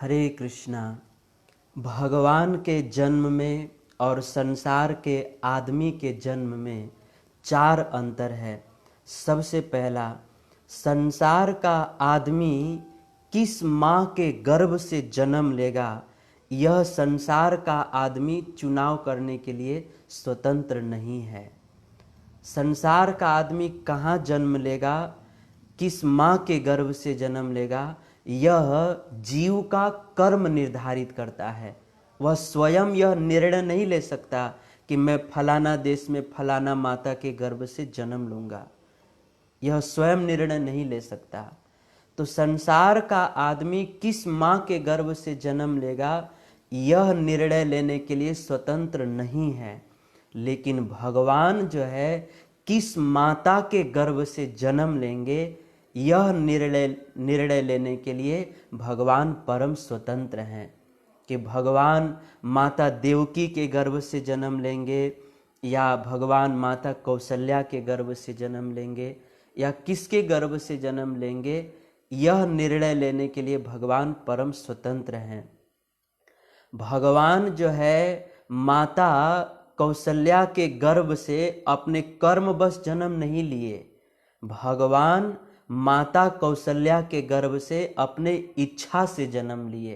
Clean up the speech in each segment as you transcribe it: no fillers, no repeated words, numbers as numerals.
हरे कृष्णा। भगवान के जन्म में और संसार के आदमी के जन्म में चार अंतर है। सबसे पहला, संसार का आदमी किस माँ के गर्भ से जन्म लेगा, यह संसार का आदमी चुनाव करने के लिए स्वतंत्र नहीं है। संसार का आदमी कहाँ जन्म लेगा, किस माँ के गर्भ से जन्म लेगा, यह जीव का कर्म निर्धारित करता है। वह स्वयं यह निर्णय नहीं ले सकता कि मैं फलाना देश में फलाना माता के गर्भ से जन्म लूँगा। यह स्वयं निर्णय नहीं ले सकता। तो संसार का आदमी किस माँ के गर्भ से जन्म लेगा, यह निर्णय लेने के लिए स्वतंत्र नहीं है। लेकिन भगवान जो है किस माता के गर्भ से जन्म लेंगे, यह निर्णय लेने के लिए भगवान परम स्वतंत्र हैं। कि भगवान माता देवकी के गर्भ से जन्म लेंगे या भगवान माता कौशल्या के गर्भ से जन्म लेंगे या किसके गर्भ से जन्म लेंगे, यह निर्णय लेने के लिए भगवान परम स्वतंत्र हैं। भगवान जो है माता कौशल्या के गर्भ से अपने कर्मवश जन्म नहीं लिए। भगवान माता कौशल्या के गर्भ से अपने इच्छा से जन्म लिए।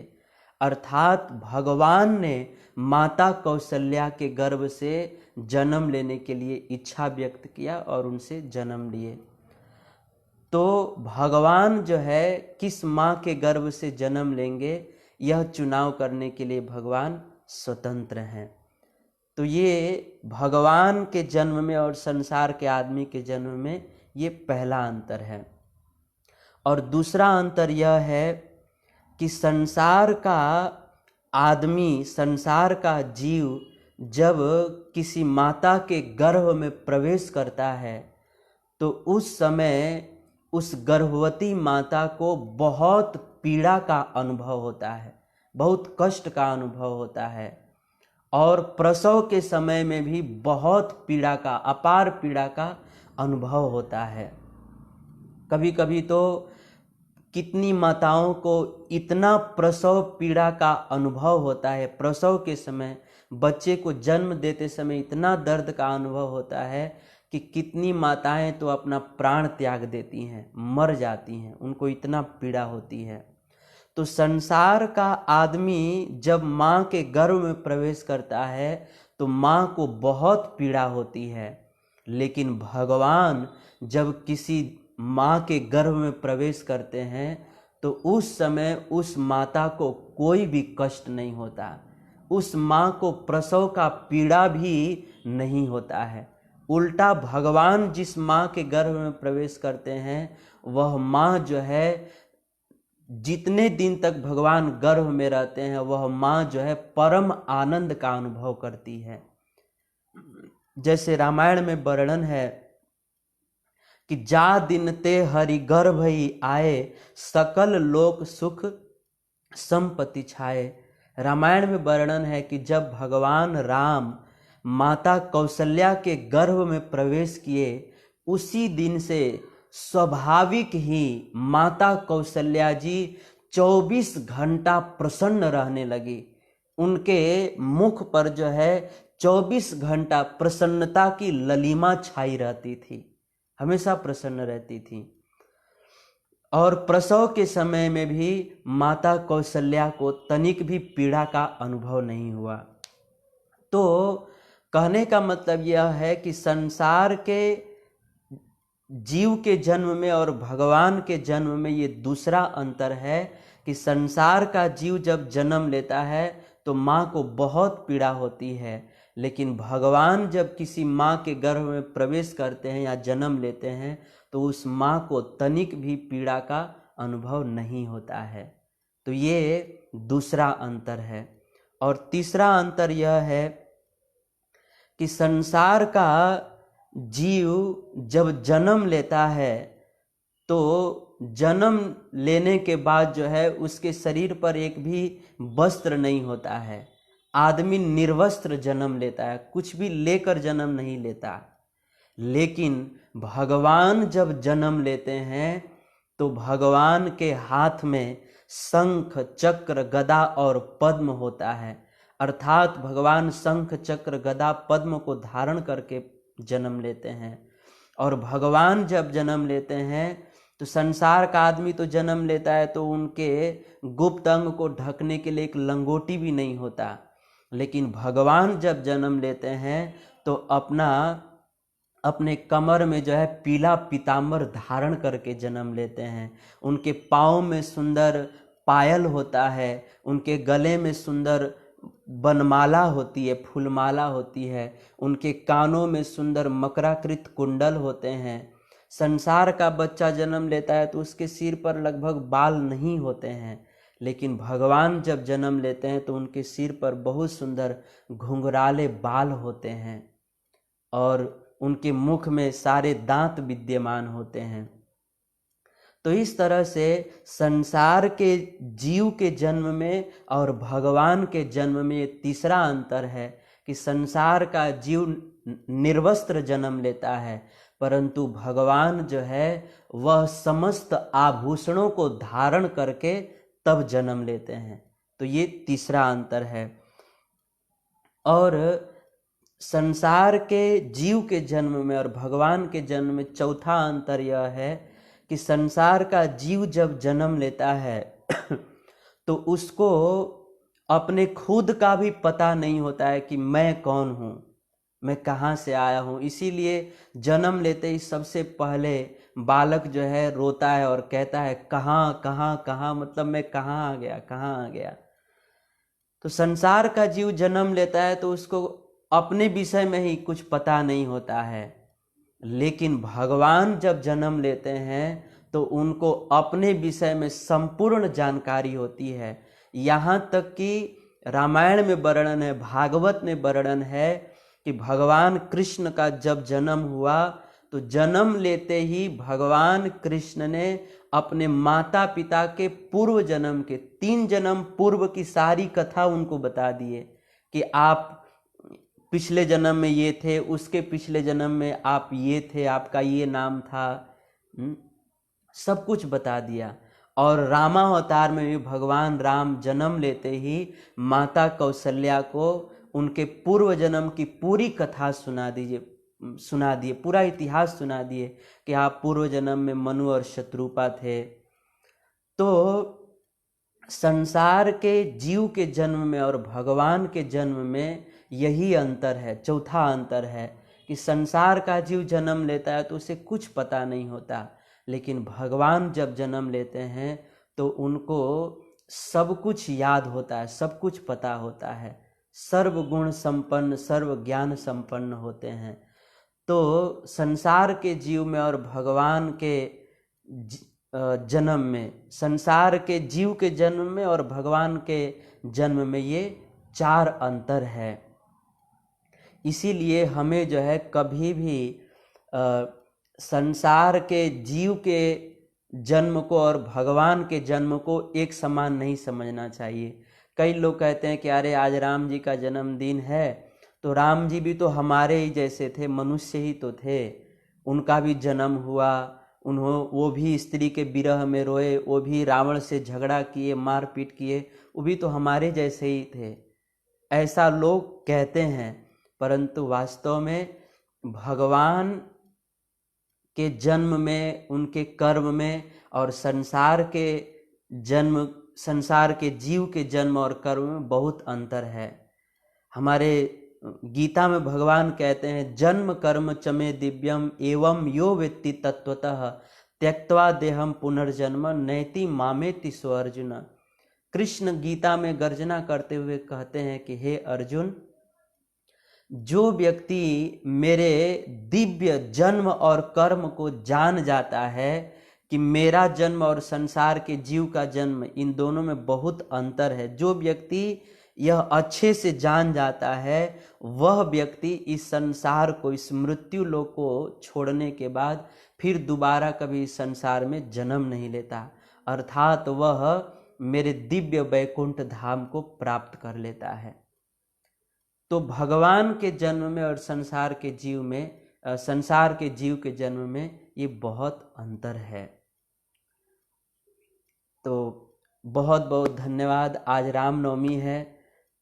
अर्थात भगवान ने माता कौशल्या के गर्भ से जन्म लेने के लिए इच्छा व्यक्त किया और उनसे जन्म लिए। तो भगवान जो है किस माँ के गर्भ से जन्म लेंगे, यह चुनाव करने के लिए भगवान स्वतंत्र हैं। तो ये भगवान के जन्म में और संसार के आदमी के जन्म में ये पहला अंतर है। और दूसरा अंतर यह है कि संसार का आदमी, संसार का जीव जब किसी माता के गर्भ में प्रवेश करता है तो उस समय उस गर्भवती माता को बहुत पीड़ा का अनुभव होता है, बहुत कष्ट का अनुभव होता है। और प्रसव के समय में भी बहुत पीड़ा का, अपार पीड़ा का अनुभव होता है। कभी कभी तो कितनी माताओं को इतना प्रसव पीड़ा का अनुभव होता है, प्रसव के समय बच्चे को जन्म देते समय इतना दर्द का अनुभव होता है कि कितनी माताएं तो अपना प्राण त्याग देती हैं, मर जाती हैं, उनको इतना पीड़ा होती है। तो संसार का आदमी जब माँ के गर्भ में प्रवेश करता है तो माँ को बहुत पीड़ा होती है। लेकिन भगवान जब किसी माँ के गर्भ में प्रवेश करते हैं तो उस समय उस माता को कोई भी कष्ट नहीं होता, उस माँ को प्रसव का पीड़ा भी नहीं होता है। उल्टा भगवान जिस माँ के गर्भ में प्रवेश करते हैं वह माँ जो है, जितने दिन तक भगवान गर्भ में रहते हैं वह माँ जो है परम आनंद का अनुभव करती है। जैसे रामायण में वर्णन है कि जा दिन ते हरि गर्भ ही आए, सकल लोक सुख संपत्ति छाए। रामायण में वर्णन है कि जब भगवान राम माता कौशल्या के गर्भ में प्रवेश किए, उसी दिन से स्वाभाविक ही माता कौशल्या जी 24 घंटा प्रसन्न रहने लगी। उनके मुख पर जो है 24 घंटा प्रसन्नता की ललिमा छाई रहती थी, हमेशा प्रसन्न रहती थी। और प्रसव के समय में भी माता कौशल्या को तनिक भी पीड़ा का अनुभव नहीं हुआ। तो कहने का मतलब यह है कि संसार के जीव के जन्म में और भगवान के जन्म में ये दूसरा अंतर है कि संसार का जीव जब जन्म लेता है तो माँ को बहुत पीड़ा होती है, लेकिन भगवान जब किसी माँ के गर्भ में प्रवेश करते हैं या जन्म लेते हैं तो उस माँ को तनिक भी पीड़ा का अनुभव नहीं होता है। तो ये दूसरा अंतर है। और तीसरा अंतर यह है कि संसार का जीव जब जन्म लेता है तो जन्म लेने के बाद जो है उसके शरीर पर एक भी वस्त्र नहीं होता है। आदमी निर्वस्त्र जन्म लेता है, कुछ भी लेकर जन्म नहीं लेता। लेकिन भगवान जब जन्म लेते हैं तो भगवान के हाथ में शंख चक्र गदा और पद्म होता है। अर्थात भगवान शंख चक्र गदा पद्म को धारण करके जन्म लेते हैं। और भगवान जब जन्म लेते हैं तो संसार का आदमी तो जन्म लेता है तो उनके गुप्त अंग को ढकने के लिए एक लंगोटी भी नहीं होता, लेकिन भगवान जब जन्म लेते हैं तो अपने कमर में जो है पीला पीताम्बर धारण करके जन्म लेते हैं। उनके पाँव में सुंदर पायल होता है, उनके गले में सुंदर बनमाला होती है, फूलमाला होती है, उनके कानों में सुंदर मकराकृत कुंडल होते हैं। संसार का बच्चा जन्म लेता है तो उसके सिर पर लगभग बाल नहीं होते हैं, लेकिन भगवान जब जन्म लेते हैं तो उनके सिर पर बहुत सुंदर घुंघराले बाल होते हैं और उनके मुख में सारे दांत विद्यमान होते हैं। तो इस तरह से संसार के जीव के जन्म में और भगवान के जन्म में ये तीसरा अंतर है कि संसार का जीव निर्वस्त्र जन्म लेता है, परंतु भगवान जो है वह समस्त आभूषणों को धारण करके तब जन्म लेते हैं। तो ये तीसरा अंतर है। और संसार के जीव के जन्म में और भगवान के जन्म में चौथा अंतर यह है कि संसार का जीव जब जन्म लेता है तो उसको अपने खुद का भी पता नहीं होता है कि मैं कौन हूँ, मैं कहाँ से आया हूँ। इसीलिए जन्म लेते ही सबसे पहले बालक जो है रोता है और कहता है कहाँ कहाँ कहाँ, मतलब मैं कहाँ आ गया, कहाँ आ गया। तो संसार का जीव जन्म लेता है तो उसको अपने विषय में ही कुछ पता नहीं होता है, लेकिन भगवान जब जन्म लेते हैं तो उनको अपने विषय में संपूर्ण जानकारी होती है। यहाँ तक कि रामायण में वर्णन है, भागवत में वर्णन है कि भगवान कृष्ण का जब जन्म हुआ तो जन्म लेते ही भगवान कृष्ण ने अपने माता पिता के पूर्व जन्म के 3 जन्म पूर्व की सारी कथा उनको बता दिए कि आप पिछले जन्म में ये थे, उसके पिछले जन्म में आप ये थे, आपका ये नाम था, सब कुछ बता दिया। और रामावतार में भी भगवान राम जन्म लेते ही माता कौशल्या को उनके पूर्व जन्म की पूरी कथा सुना दिए, पूरा इतिहास सुना दिए कि आप पूर्व जन्म में मनु और शत्रुपा थे। तो संसार के जीव के जन्म में और भगवान के जन्म में यही अंतर है, चौथा अंतर है कि संसार का जीव जन्म लेता है तो उसे कुछ पता नहीं होता, लेकिन भगवान जब जन्म लेते हैं तो उनको सब कुछ याद होता है, सब कुछ पता होता है, सर्व गुण संपन्न, सर्व ज्ञान संपन्न होते हैं। तो संसार के जीव में और भगवान के जन्म में, संसार के जीव के जन्म में और भगवान के जन्म में ये 4 अंतर है। इसीलिए हमें जो है कभी भी संसार के जीव के जन्म को और भगवान के जन्म को एक समान नहीं समझना चाहिए। कई लोग कहते हैं कि अरे आज राम जी का जन्मदिन है तो राम जी भी तो हमारे ही जैसे थे, मनुष्य ही तो थे, उनका भी जन्म हुआ, वो भी स्त्री के विरह में रोए, वो भी रावण से झगड़ा किए, मारपीट किए, वो भी तो हमारे जैसे ही थे, ऐसा लोग कहते हैं। परंतु वास्तव में भगवान के जन्म में, उनके कर्म में और संसार के जीव के जन्म और कर्म में बहुत अंतर है। हमारे गीता में भगवान कहते हैं जन्म कर्म चमे दिव्यम एवं यो वेत्ति तत्वतः त्यक्त्वा देहम पुनर्जन्म नैति मामेति सो अर्जुन। कृष्ण गीता में गर्जना करते हुए कहते हैं कि हे अर्जुन, जो व्यक्ति मेरे दिव्य जन्म और कर्म को जान जाता है कि मेरा जन्म और संसार के जीव का जन्म, इन दोनों में बहुत अंतर है, जो व्यक्ति यह अच्छे से जान जाता है वह व्यक्ति इस संसार को, इस मृत्यु लोक को छोड़ने के बाद फिर दोबारा कभी इस संसार में जन्म नहीं लेता, अर्थात वह मेरे दिव्य वैकुंठ धाम को प्राप्त कर लेता है। तो भगवान के जन्म में और संसार के जीव के जन्म में ये बहुत अंतर है। तो बहुत बहुत धन्यवाद। आज रामनवमी है,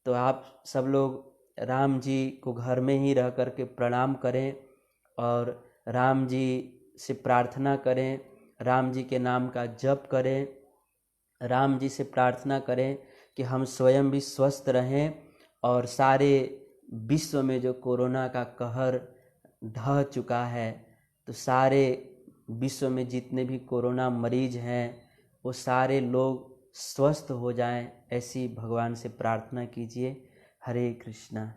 तो आप सब लोग राम जी को घर में ही रह कर के प्रणाम करें और राम जी से प्रार्थना करें, राम जी के नाम का जप करें, राम जी से प्रार्थना करें कि हम स्वयं भी स्वस्थ रहें और सारे विश्व में जो कोरोना का कहर ढह चुका है, तो सारे विश्व में जितने भी कोरोना मरीज हैं वो सारे लोग स्वस्थ हो जाएं, ऐसी भगवान से प्रार्थना कीजिए। हरे कृष्णा।